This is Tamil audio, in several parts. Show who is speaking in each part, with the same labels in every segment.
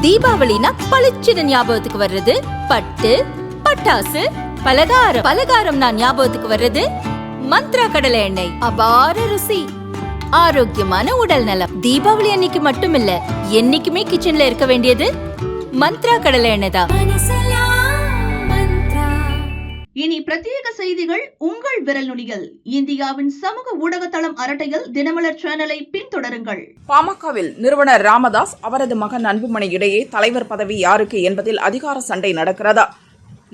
Speaker 1: தீபாவளினா பளிச்சுன்னு ஞாபகத்துக்கு வர்றது பட்டு, பட்டாசு, பலகாரம் நான் ஞாபகத்துக்கு வர்றது மந்த்ரா கடலை எண்ணெய். அபார ருசி, ஆரோக்கியமான உடல் நலம். தீபாவளி அன்னைக்கு மட்டும் இல்ல, என்னைக்குமே கிச்சன்ல இருக்க வேண்டியது மந்த்ரா கடலை எண்ணெய் தான்.
Speaker 2: இனி பிரத்யேக செய்திகள் உங்கள் விரல் நுனிகள். இந்தியாவின் சமூக ஊடக தளம் அரட்டையில் தினமலர் சேனலை பின்தொடருங்கள்.
Speaker 3: பாமகவில் நிறுவனர் ராமதாஸ் அவரது மகன் அன்புமணி இடையே தலைவர் பதவி யாருக்கு என்பதில் அதிகார சண்டை நடக்கிறதா?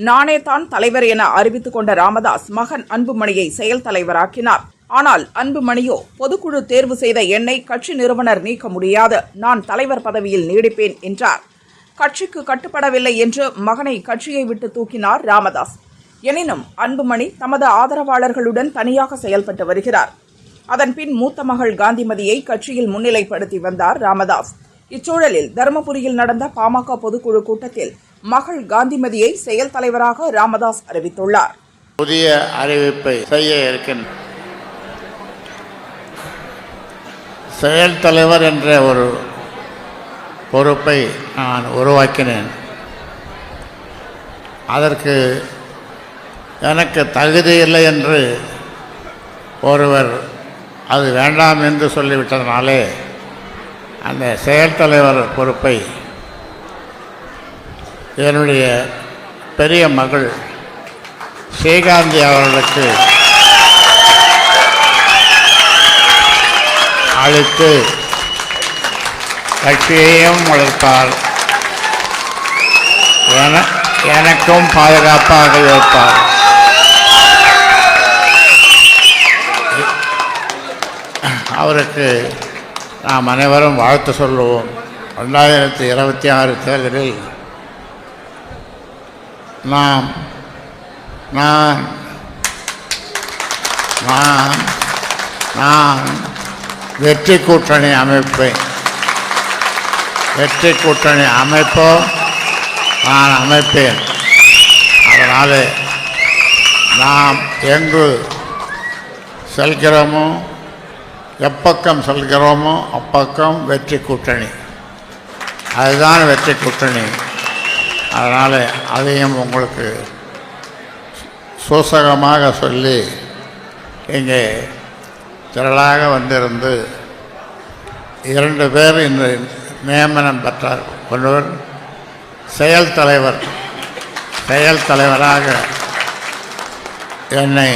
Speaker 3: நானே தான் தலைவர் என அறிவித்துக் கொண்ட ராமதாஸ் மகன் அன்புமணியை செயல் தலைவராக்கினார். ஆனால் அன்புமணியோ பொதுக்குழு தேர்வு செய்த என்னை கட்சி நிறுவனர் நீக்க முடியாது, நான் தலைவர் பதவியில் நீடிப்பேன் என்றார். கட்சிக்கு கட்டுப்படவில்லை என்று மகனை கட்சியை விட்டு தூக்கினார் ராமதாஸ். எனினும் அன்புமணி தமது ஆதரவாளர்களுடன் தனியாக செயல்பட்டு வருகிறார். அதன்பின் மூத்த மகள் காந்திமதியை கட்சியில் முன்னிலைப்படுத்தி வந்தார் ராமதாஸ். இச்சூழலில் தருமபுரியில் நடந்த பாமக பொதுக்குழு கூட்டத்தில் மகள் காந்திமதியை செயல் தலைவராக ராமதாஸ் அறிவித்துள்ளார்.
Speaker 4: புதிய அறிவிப்பை செய்ய இருக்கின்ற செயல் தலைவர் என்ற ஒரு பொறுப்பை நான் உருவாக்கினேன். அதற்கு எனக்கு தகுதி இல்லை என்று ஒருவர் அது வேண்டாம் என்று சொல்லிவிட்டதனாலே அந்த செயல் தலைவர் பொறுப்பை என்னுடைய பெரிய மகள் ஸ்ரீகாந்தி அவர்களுக்கு அளித்து கட்சியையும் வளர்ப்பார், எனக்கும் பாதுகாப்பாக இருப்பார். அவருக்கு நாம் அனைவரும் வாழ்த்து சொல்லுவோம். 2026 தேர்தலில் நான் வெற்றி கூட்டணி அமைப்பேன். வெற்றி கூட்டணி அமைப்போம், நான் அமைப்பேன். அதனால் நாம் எங்கு செல்கிறோமோ, எப்பக்கம் செல்கிறோமோ அப்பக்கம் வெற்றி கூட்டணி, அதுதான் வெற்றி கூட்டணி. அதனால் அதையும் உங்களுக்கு சூசகமாக சொல்லி இங்கே திரளாக வந்திருந்து 2 பேர் இந்த நியமனம் பெற்றார். ஒருவர் செயல் தலைவராக என்னை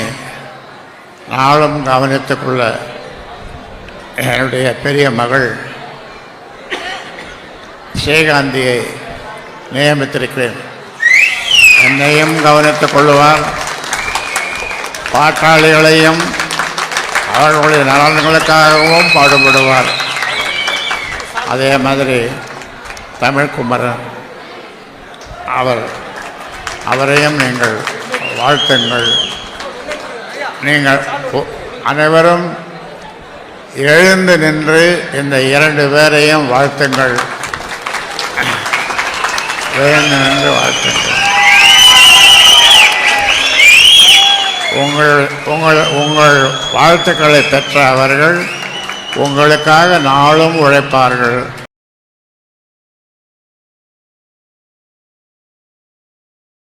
Speaker 4: நாளும் கவனித்துக் கொள்ள என்னுடைய பெரிய மகள் ஸ்ரீகாந்தியை நியமித்திருக்கிறேன். என்னையும் கவனித்துக் கொள்ளுவார், பாட்டாளிகளையும் அவர்களுடைய நலன்களுக்காகவும் பாடுபடுவார். அதே மாதிரி தமிழ்குமரன் அவரையும் நீங்கள் வாழ்த்துங்கள். நீங்கள் அனைவரும் எழுந்து நின்று இந்த 2 பேரையும் வாழ்த்துங்கள். எழுந்து நின்று வாழ்த்துங்கள். உங்கள் வாழ்த்துக்களை பெற்ற அவர்கள் உங்களுக்காக நாளும் உழைப்பார்கள்.